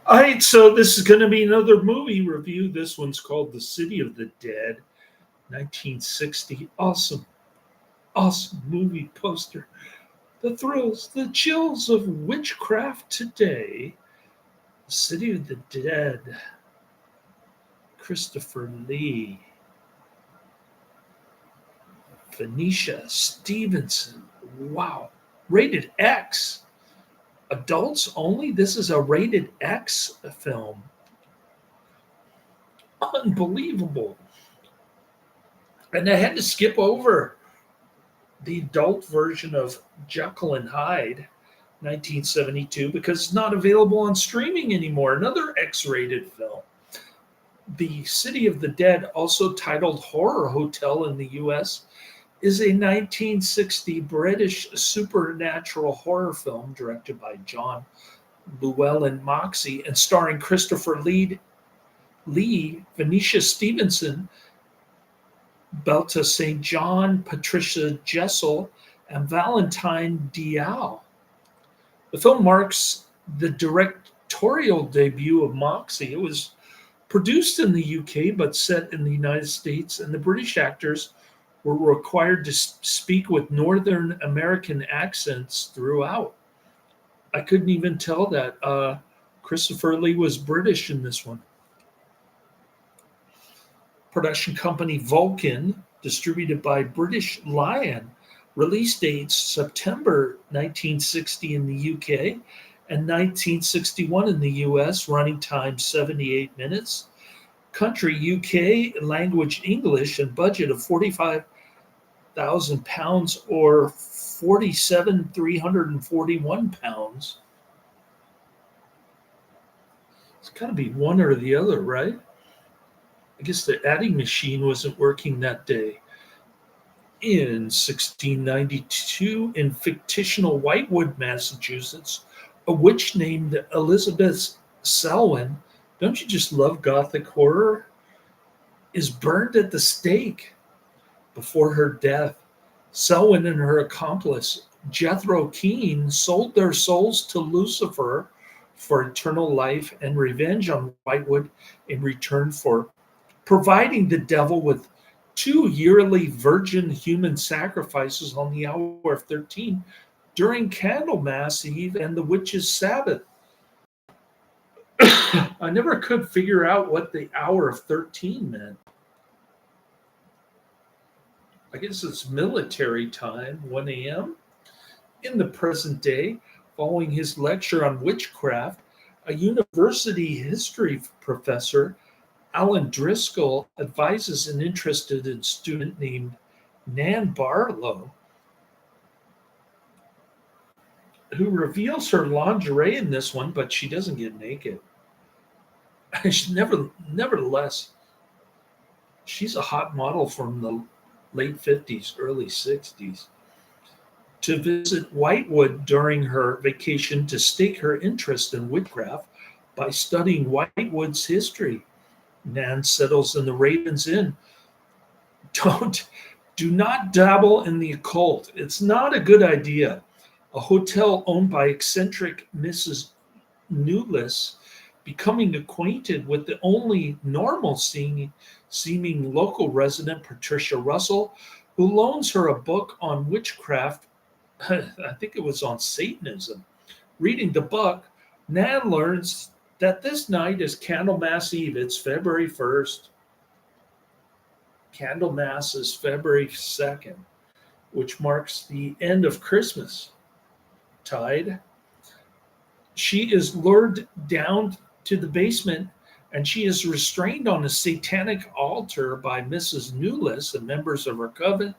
All right, so this is going to be another movie review. This one's called The City of the Dead, 1960. Awesome, awesome movie poster. The thrills, the chills of witchcraft today. The City of the Dead, Christopher Lee, Venetia, Stevenson. Wow. Rated X. Adults only? This is a rated X film. Unbelievable. And I had to skip over the adult version of Jekyll and Hyde, 1972, because it's not available on streaming anymore. Another X rated film. The City of the Dead, also titled Horror Hotel in the US, is a 1960 British supernatural horror film directed by John Llewellyn Moxey and starring Christopher Lee, Venetia Stevenson, Belta St. John, Patricia Jessel, and Valentine Dial. The film marks the directorial debut of Moxey. It was produced in the UK but set in the United States, and the British actors were required to speak with Northern American accents throughout. I couldn't even tell that Christopher Lee was British in this one. Production company Vulcan, distributed by British Lion. Release dates September 1960 in the UK and 1961 in the US. Running time 78 minutes. Country UK, language English, and budget of £45,000 or 47,341 pounds. It's got to be one or the other, right? I guess the adding machine wasn't working that day. In 1692, in fictional Whitewood, Massachusetts, a witch named Elizabeth Selwyn, don't you just love Gothic horror, is burned at the stake. Before her death, Selwyn and her accomplice, Jethro Keane, sold their souls to Lucifer for eternal life and revenge on Whitewood in return for providing the devil with 2 yearly virgin human sacrifices on the hour of 13 during Candlemas Eve and the witches' Sabbath. I never could figure out what the hour of 13 meant. I guess it's military time, 1 a.m. In the present day, following his lecture on witchcraft, a university history professor, Alan Driscoll, advises an interested student named Nan Barlow, who reveals her lingerie in this one, but she doesn't get naked. Nevertheless, she's a hot model from the late 50s, early 60s, to visit Whitewood during her vacation to stake her interest in witchcraft by studying Whitewood's history. Nan settles in the Raven's Inn. Do not dabble in the occult. It's not a good idea. A hotel owned by eccentric Mrs. Newless, becoming acquainted with the only normal seeming local resident, Patricia Russell, who loans her a book on witchcraft. I think it was on Satanism. Reading the book, Nan learns that this night is Candlemas Eve. It's February 1st. Candlemas is February 2nd, which marks the end of Christmas tide. She is lured down to the basement and she is restrained on a satanic altar by Mrs. Newless and members of her coven.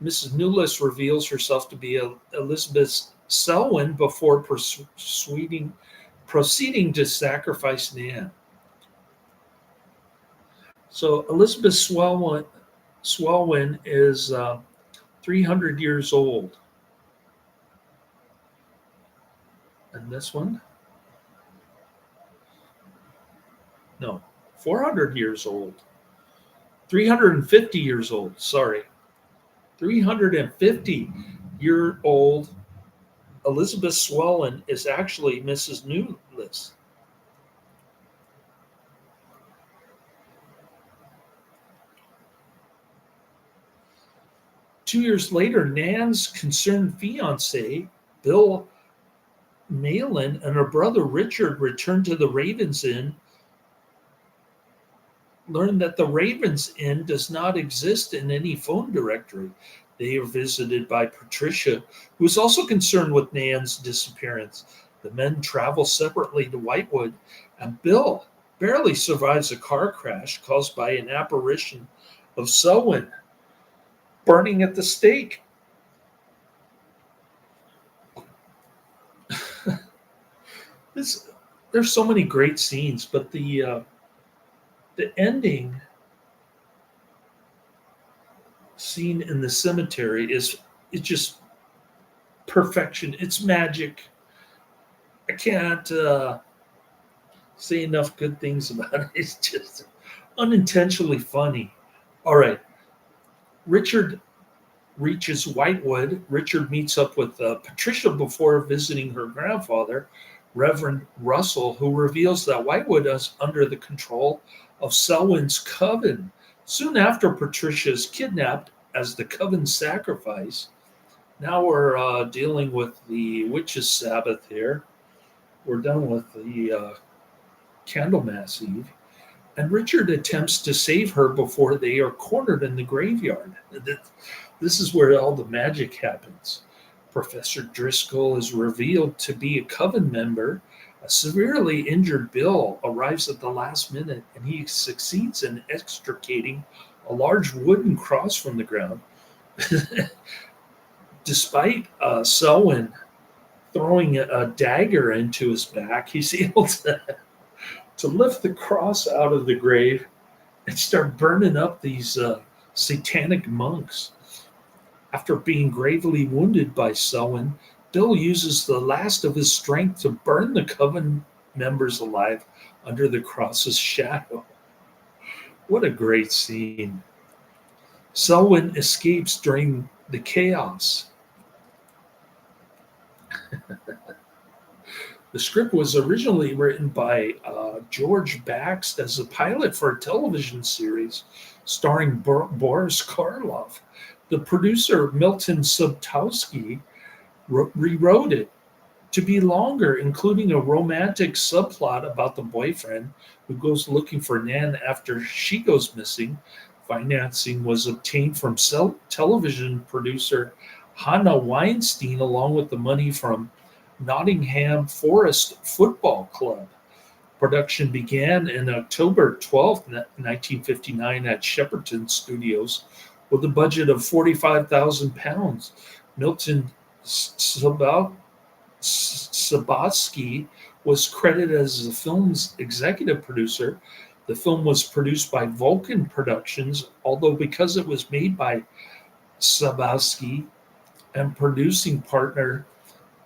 Mrs. Newless reveals herself to be Elizabeth Selwyn before proceeding to sacrifice Nan. So Elizabeth Selwyn is 300 years old. And this one? No, 400 years old. 350 years old, sorry. 350-year-old Elizabeth Selwyn is actually Mrs. Newless. 2 years later, Nan's concerned fiance, Bill Malin, and her brother Richard returned to the Ravens Inn, learned that the Ravens Inn does not exist in any phone directory. They are visited by Patricia, who is also concerned with Nan's disappearance. The men travel separately to Whitewood, and Bill barely survives a car crash caused by an apparition of Selwyn burning at the stake. This, there's so many great scenes, but the ending scene in the cemetery is it's just perfection. It's magic. I can't say enough good things about it. It's just unintentionally funny. All right, Richard reaches Whitewood. Richard meets up with Patricia before visiting her grandfather, Reverend Russell, who reveals that Whitewood is under the control of Selwyn's coven. Soon after, Patricia is kidnapped as the coven's sacrifice. Now we're dealing with the witches' Sabbath here. We're done with the Candlemas Eve. And Richard attempts to save her before they are cornered in the graveyard. This is where all the magic happens. Professor Driscoll is revealed to be a coven member. A severely injured Bill arrives at the last minute, and he succeeds in extricating a large wooden cross from the ground. Despite Selwyn throwing a dagger into his back, he's able to lift the cross out of the grave and start burning up these satanic monks. After being gravely wounded by Selwyn, Bill uses the last of his strength to burn the coven members alive under the cross's shadow. What a great scene. Selwyn escapes during the chaos. The script was originally written by George Baxt as a pilot for a television series starring Boris Karloff. The producer, Milton Subtowski, rewrote it to be longer, including a romantic subplot about the boyfriend who goes looking for Nan after she goes missing. Financing was obtained from television producer Hannah Weinstein, along with the money from Nottingham Forest Football Club. Production began on October 12th, 1959 at Shepperton Studios with a budget of £45,000. Milton Sabatsky was credited as the film's executive producer. The film was produced by Vulcan Productions, although because it was made by Sabatsky and producing partner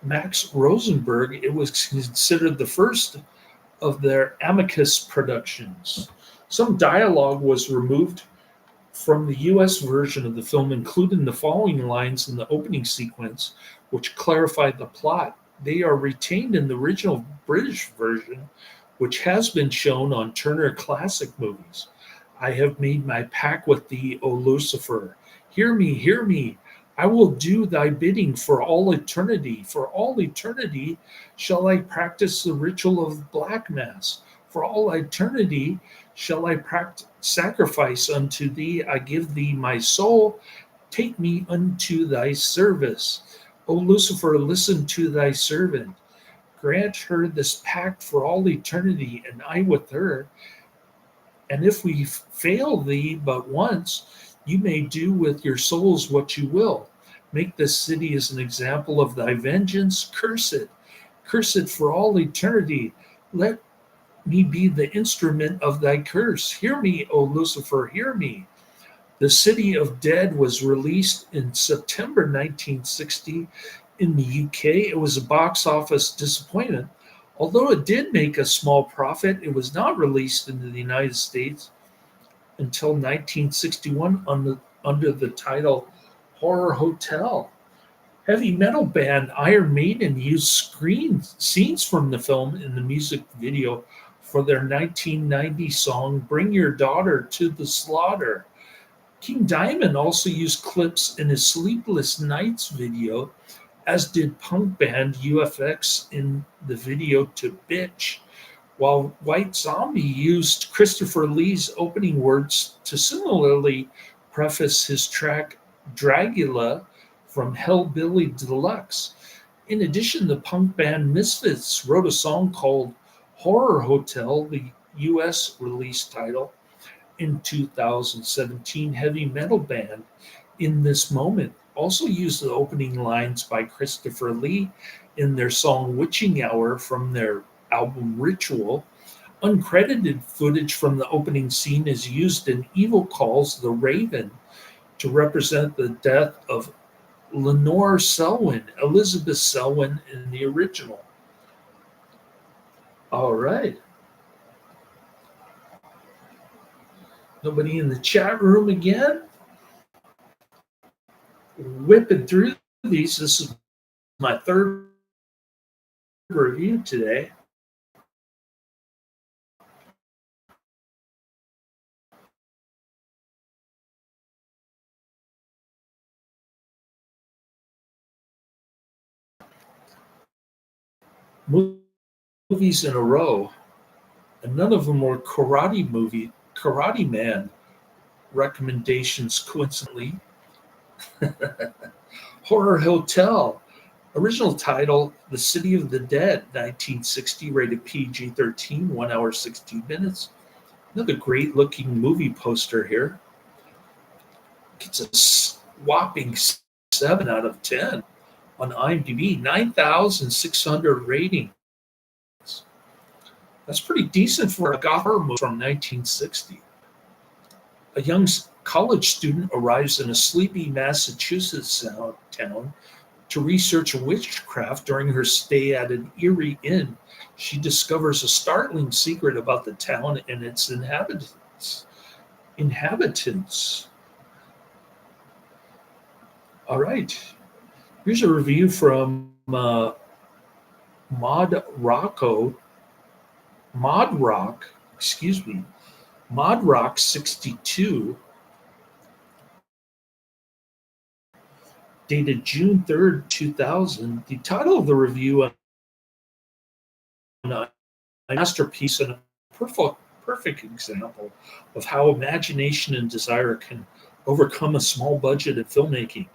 Max Rosenberg, it was considered the first of their Amicus productions. Some dialogue was removed from the US version of the film, including the following lines in the opening sequence, which clarified the plot. They are retained in the original British version, which has been shown on Turner Classic Movies. I have made my pact with thee, O Lucifer. Hear me, hear me. I will do thy bidding for all eternity. For all eternity shall I practice the ritual of black mass. For all eternity shall I sacrifice unto thee. I give thee my soul. Take me unto thy service. O Lucifer, listen to thy servant. Grant her this pact for all eternity, and I with her. And if we fail thee but once, you may do with your souls what you will. Make this city as an example of thy vengeance. Curse it for all eternity. Let me be the instrument of thy curse. Hear me, O Lucifer, hear me. The City of Dead was released in September 1960 in the UK. It was a box office disappointment. Although it did make a small profit, it was not released in the United States until 1961 under the title Horror Hotel. Heavy metal band Iron Maiden used scenes from the film in the music video for their 1990 song Bring Your Daughter to the Slaughter. King Diamond also used clips in his Sleepless Nights video, as did punk band UFX in the video to Bitch, while White Zombie used Christopher Lee's opening words to similarly preface his track Dragula from Hellbilly Deluxe. In addition, the punk band Misfits wrote a song called Horror Hotel, the US release title, in 2017. Heavy metal band In This Moment also used the opening lines by Christopher Lee in their song Witching Hour from their album Ritual. Uncredited footage from the opening scene is used in Evil Calls the Raven to represent the death of Lenore Selwyn, Elizabeth Selwyn in the original. All right. Nobody in the chat room again? Whipping through these. This is my third review today. Movies in a row, and none of them were Karate Man recommendations, coincidentally. Horror Hotel, original title The City of the Dead, 1960, rated PG 13, 1 hour 60 minutes. Another great looking movie poster here. It's a whopping 7 out of 10 on IMDb, 9,600 ratings. That's pretty decent for a goth horror movie from 1960. A young college student arrives in a sleepy Massachusetts town to research witchcraft. During her stay at an eerie inn, she discovers a startling secret about the town and its inhabitants. All right. Here's a review from Mod Rock, Mod Rock 62, dated June 3rd, 2000. The title of the review on a masterpiece and a perfect example of how imagination and desire can overcome a small budget in filmmaking.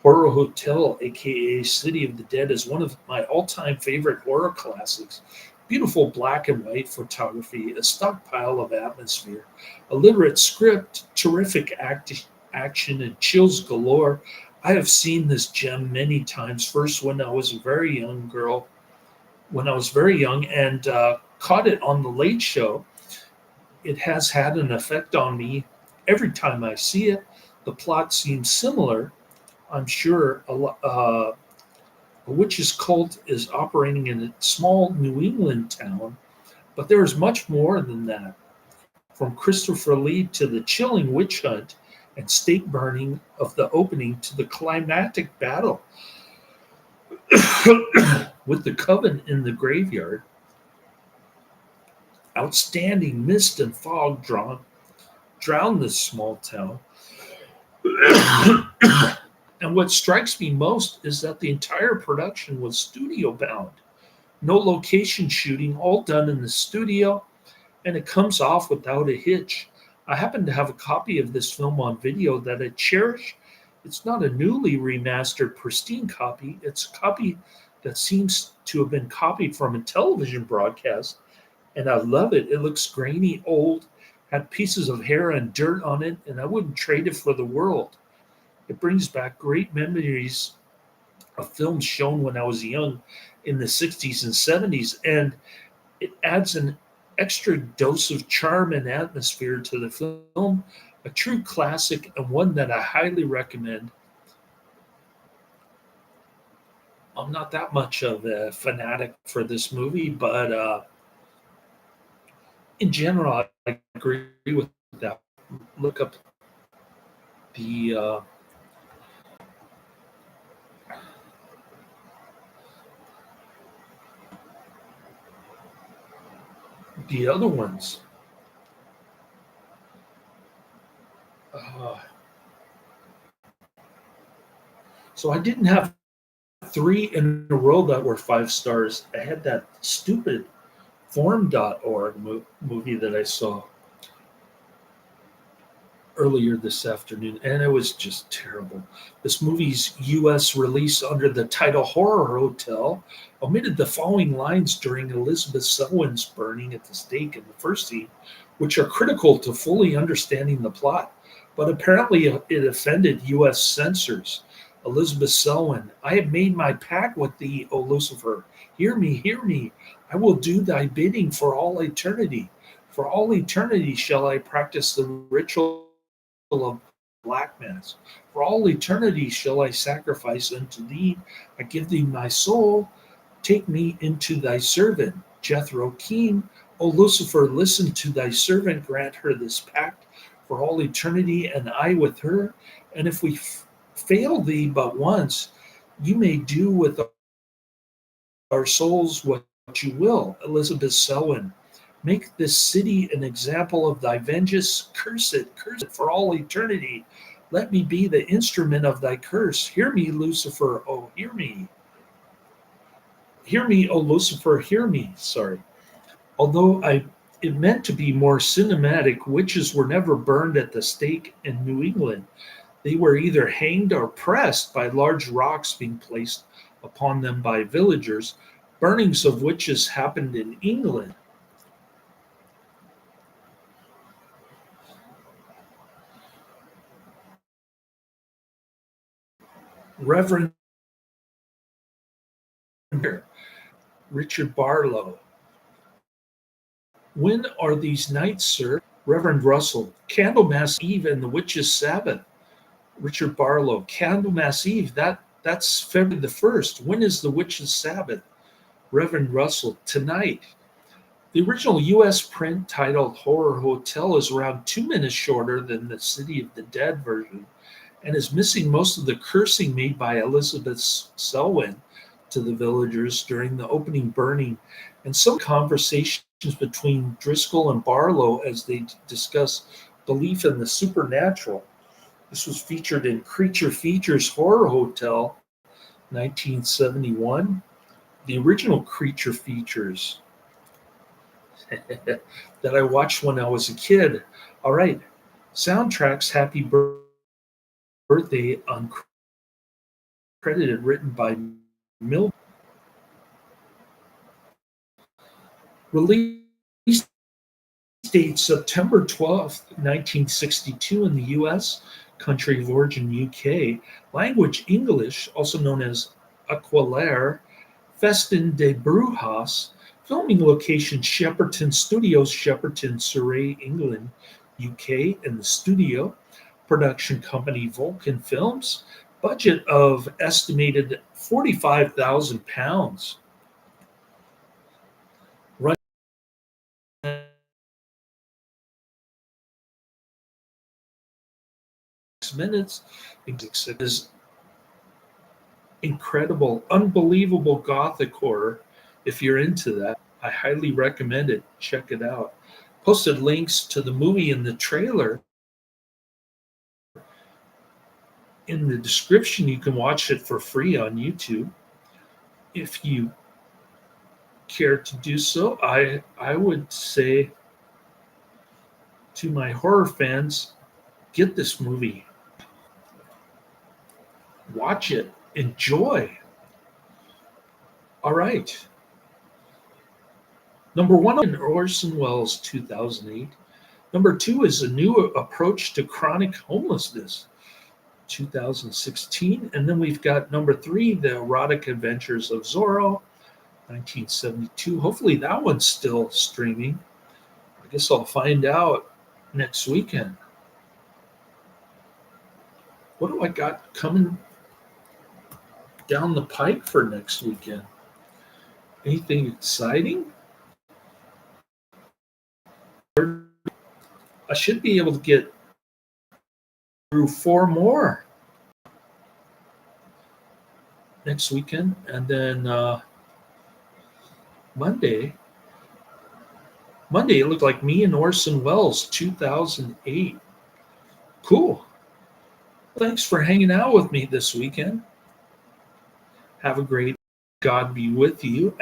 Horror Hotel, aka City of the Dead, is one of my all-time favorite horror classics. Beautiful black and white photography, a stockpile of atmosphere, a literate script, terrific action, and chills galore. I have seen this gem many times. First, when I was a very young and caught it on the Late Show. It has had an effect on me every time I see it. The plot seems similar. I'm sure a witch's cult is operating in a small New England town, but there is much more than that. From Christopher Lee to the chilling witch hunt and stake burning of the opening to the climactic battle with the coven in the graveyard. Outstanding mist and fog drown this small town. And what strikes me most is that the entire production was studio bound. No location shooting, all done in the studio, and it comes off without a hitch. I happen to have a copy of this film on video that I cherish. It's not a newly remastered, pristine copy. It's a copy that seems to have been copied from a television broadcast, and I love it. It looks grainy, old, had pieces of hair and dirt on it, and I wouldn't trade it for the world. It brings back great memories of films shown when I was young in the 60s and 70s, and it adds an extra dose of charm and atmosphere to the film. A true classic and one that I highly recommend. I'm not that much of a fanatic for this movie, but in general, I agree with that. Look up the other ones. Uh, So I didn't have three in a row that were 5 stars. I had that stupid form.org movie that I saw earlier this afternoon, and it was just terrible. This movie's U.S. release under the title Horror Hotel omitted the following lines during Elizabeth Selwyn's burning at the stake in the first scene, which are critical to fully understanding the plot, but apparently it offended U.S. censors. Elizabeth Selwyn, I have made my pact with thee, O Lucifer. Hear me, hear me. I will do thy bidding for all eternity. For all eternity shall I practice the ritual of black mass. For all eternity shall I sacrifice unto thee. I give thee my soul. Take me into thy servant. Jethro Keen, O Lucifer, listen to thy servant. Grant her this pact for all eternity, and I with her. And if we fail thee but once, you may do with our souls what you will. Elizabeth Selwyn, make this city an example of thy vengeance. Curse it for all eternity. Let me be the instrument of thy curse. Hear me, Lucifer, oh, hear me. Hear me, O Lucifer, hear me. Sorry. Although it meant to be more cinematic, witches were never burned at the stake in New England. They were either hanged or pressed by large rocks being placed upon them by villagers. Burnings of witches happened in England. Reverend Richard Barlow. When are these nights, sir? Reverend Russell. Candlemas Eve and the Witches' Sabbath. Richard Barlow. Candlemas Eve, that's February the 1st. When is the Witches' Sabbath? Reverend Russell. Tonight. The original U.S. print titled Horror Hotel is around 2 minutes shorter than the City of the Dead version and is missing most of the cursing made by Elizabeth Selwyn to the villagers during the opening burning, and some conversations between Driscoll and Barlow as they discuss belief in the supernatural. This was featured in Creature Features Horror Hotel, 1971. The original Creature Features that I watched when I was a kid. All right, soundtracks Happy Birthday uncredited, written by Mil. Release date September 12th, 1962 in the US, country of origin UK, language English, also known as Aquilare, Festin de Brujas, filming location Shepperton Studios, Shepperton, Surrey, England, UK, and the studio. Production company Vulcan Films. Budget of estimated £45,000. Run minutes. Is incredible, unbelievable gothic horror. If you're into that, I highly recommend it. Check it out. Posted links to the movie and the trailer in the description. You can watch it for free on YouTube if you care to do so. I would say to my horror fans, get this movie, watch it, enjoy. All right. Number one in Orson Welles' 2008. Number two is a new approach to chronic homelessness, 2016. And then we've got number three, The Erotic Adventures of Zorro, 1972. Hopefully that one's still streaming. I guess I'll find out next weekend. What do I got coming down the pike for next weekend? Anything exciting? I should be able to get through 4 more next weekend. And then Monday, it looked like me and Orson Welles, 2008. Cool. Thanks for hanging out with me this weekend. Have a great God be with you,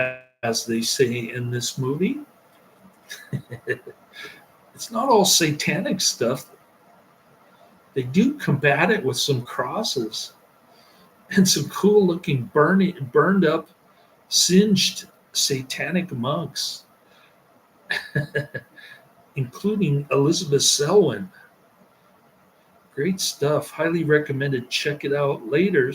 as they say in this movie. It's not all satanic stuff. They do combat it with some crosses and some cool looking burned up, singed satanic monks, including Elizabeth Selwyn. Great stuff. Highly recommended. Check it out later.